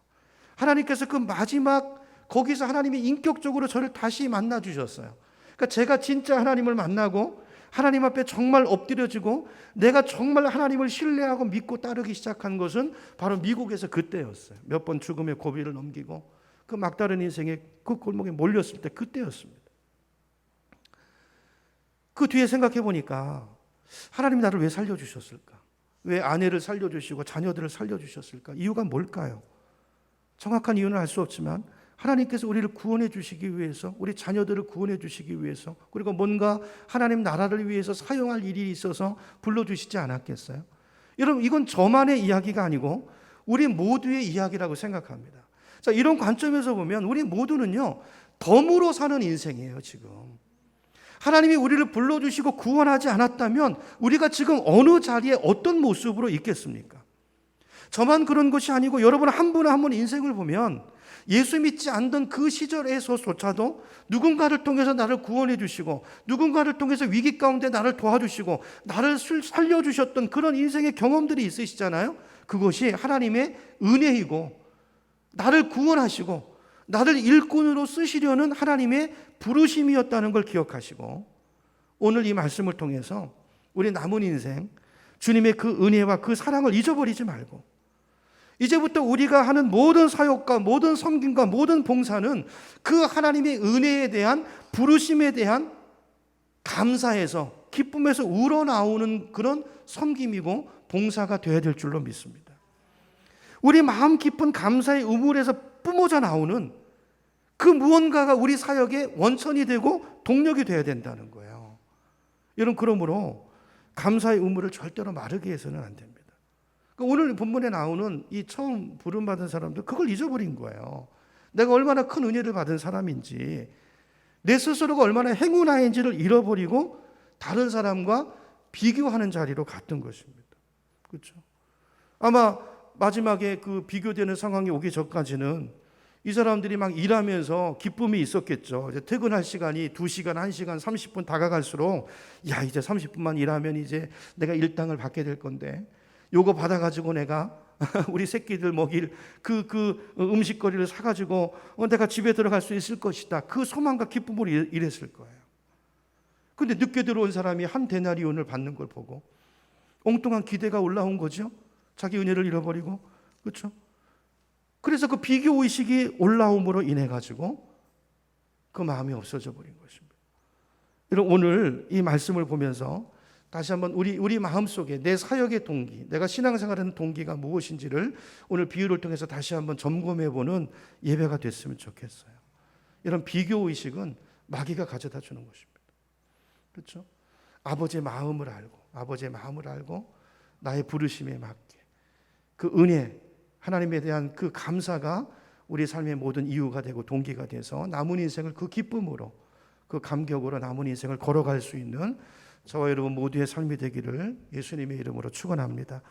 하나님께서 그 마지막 거기서 하나님이 인격적으로 저를 다시 만나 주셨어요. 그러니까 제가 진짜 하나님을 만나고 하나님 앞에 정말 엎드려지고 내가 정말 하나님을 신뢰하고 믿고 따르기 시작한 것은 바로 미국에서 그때였어요. 몇 번 죽음의 고비를 넘기고 그 막다른 인생의 그 골목에 몰렸을 때 그때였습니다. 그 뒤에 생각해 보니까 하나님이 나를 왜 살려주셨을까? 왜 아내를 살려주시고 자녀들을 살려주셨을까? 이유가 뭘까요? 정확한 이유는 알 수 없지만 하나님께서 우리를 구원해 주시기 위해서, 우리 자녀들을 구원해 주시기 위해서, 그리고 뭔가 하나님 나라를 위해서 사용할 일이 있어서 불러주시지 않았겠어요? 여러분, 이건 저만의 이야기가 아니고 우리 모두의 이야기라고 생각합니다. 자, 이런 관점에서 보면 우리 모두는요, 덤으로 사는 인생이에요, 지금. 하나님이 우리를 불러주시고 구원하지 않았다면 우리가 지금 어느 자리에 어떤 모습으로 있겠습니까? 저만 그런 것이 아니고 여러분 한 분 한 분 인생을 보면 예수 믿지 않던 그 시절에서조차도 누군가를 통해서 나를 구원해 주시고 누군가를 통해서 위기 가운데 나를 도와주시고 나를 살려주셨던 그런 인생의 경험들이 있으시잖아요. 그것이 하나님의 은혜이고 나를 구원하시고 나를 일꾼으로 쓰시려는 하나님의 부르심이었다는 걸 기억하시고 오늘 이 말씀을 통해서 우리 남은 인생 주님의 그 은혜와 그 사랑을 잊어버리지 말고 이제부터 우리가 하는 모든 사역과 모든 섬김과 모든 봉사는 그 하나님의 은혜에 대한 부르심에 대한 감사에서 기쁨에서 우러나오는 그런 섬김이고 봉사가 되어야 될 줄로 믿습니다. 우리 마음 깊은 감사의 우물에서 뿜어져 나오는 그 무언가가 우리 사역의 원천이 되고 동력이 되어야 된다는 거예요. 여러분, 그러므로 감사의 우물을 절대로 마르게 해서는 안 됩니다. 오늘 본문에 나오는 이 처음 부름받은 사람들 그걸 잊어버린 거예요. 내가 얼마나 큰 은혜를 받은 사람인지 내 스스로가 얼마나 행운아인지를 잃어버리고 다른 사람과 비교하는 자리로 갔던 것입니다. 그렇죠? 아마 마지막에 그 비교되는 상황이 오기 전까지는 이 사람들이 막 일하면서 기쁨이 있었겠죠. 이제 퇴근할 시간이 2시간, 1시간, 30분 다가갈수록 야, 이제 30분만 일하면 이제 내가 일당을 받게 될 건데 요거 받아가지고 내가 우리 새끼들 먹일 그 음식거리를 사가지고 내가 집에 들어갈 수 있을 것이다. 그 소망과 기쁨으로 일했을 거예요. 근데 늦게 들어온 사람이 한 데나리온을 받는 걸 보고 엉뚱한 기대가 올라온 거죠. 자기 은혜를 잃어버리고. 그렇죠? 그래서 그 비교 의식이 올라옴으로 인해 가지고 그 마음이 없어져 버린 것입니다. 여러분, 오늘 이 말씀을 보면서 다시 한번 우리 마음속에 내 사역의 동기, 내가 신앙생활하는 동기가 무엇인지를 오늘 비유를 통해서 다시 한번 점검해보는 예배가 됐으면 좋겠어요. 이런 비교 의식은 마귀가 가져다 주는 것입니다. 그렇죠? 아버지의 마음을 알고 나의 부르심에 맞게 그 은혜, 하나님에 대한 그 감사가 우리 삶의 모든 이유가 되고 동기가 돼서 남은 인생을 그 기쁨으로, 그 감격으로 남은 인생을 걸어갈 수 있는 저와 여러분 모두의 삶이 되기를 예수님의 이름으로 축원합니다.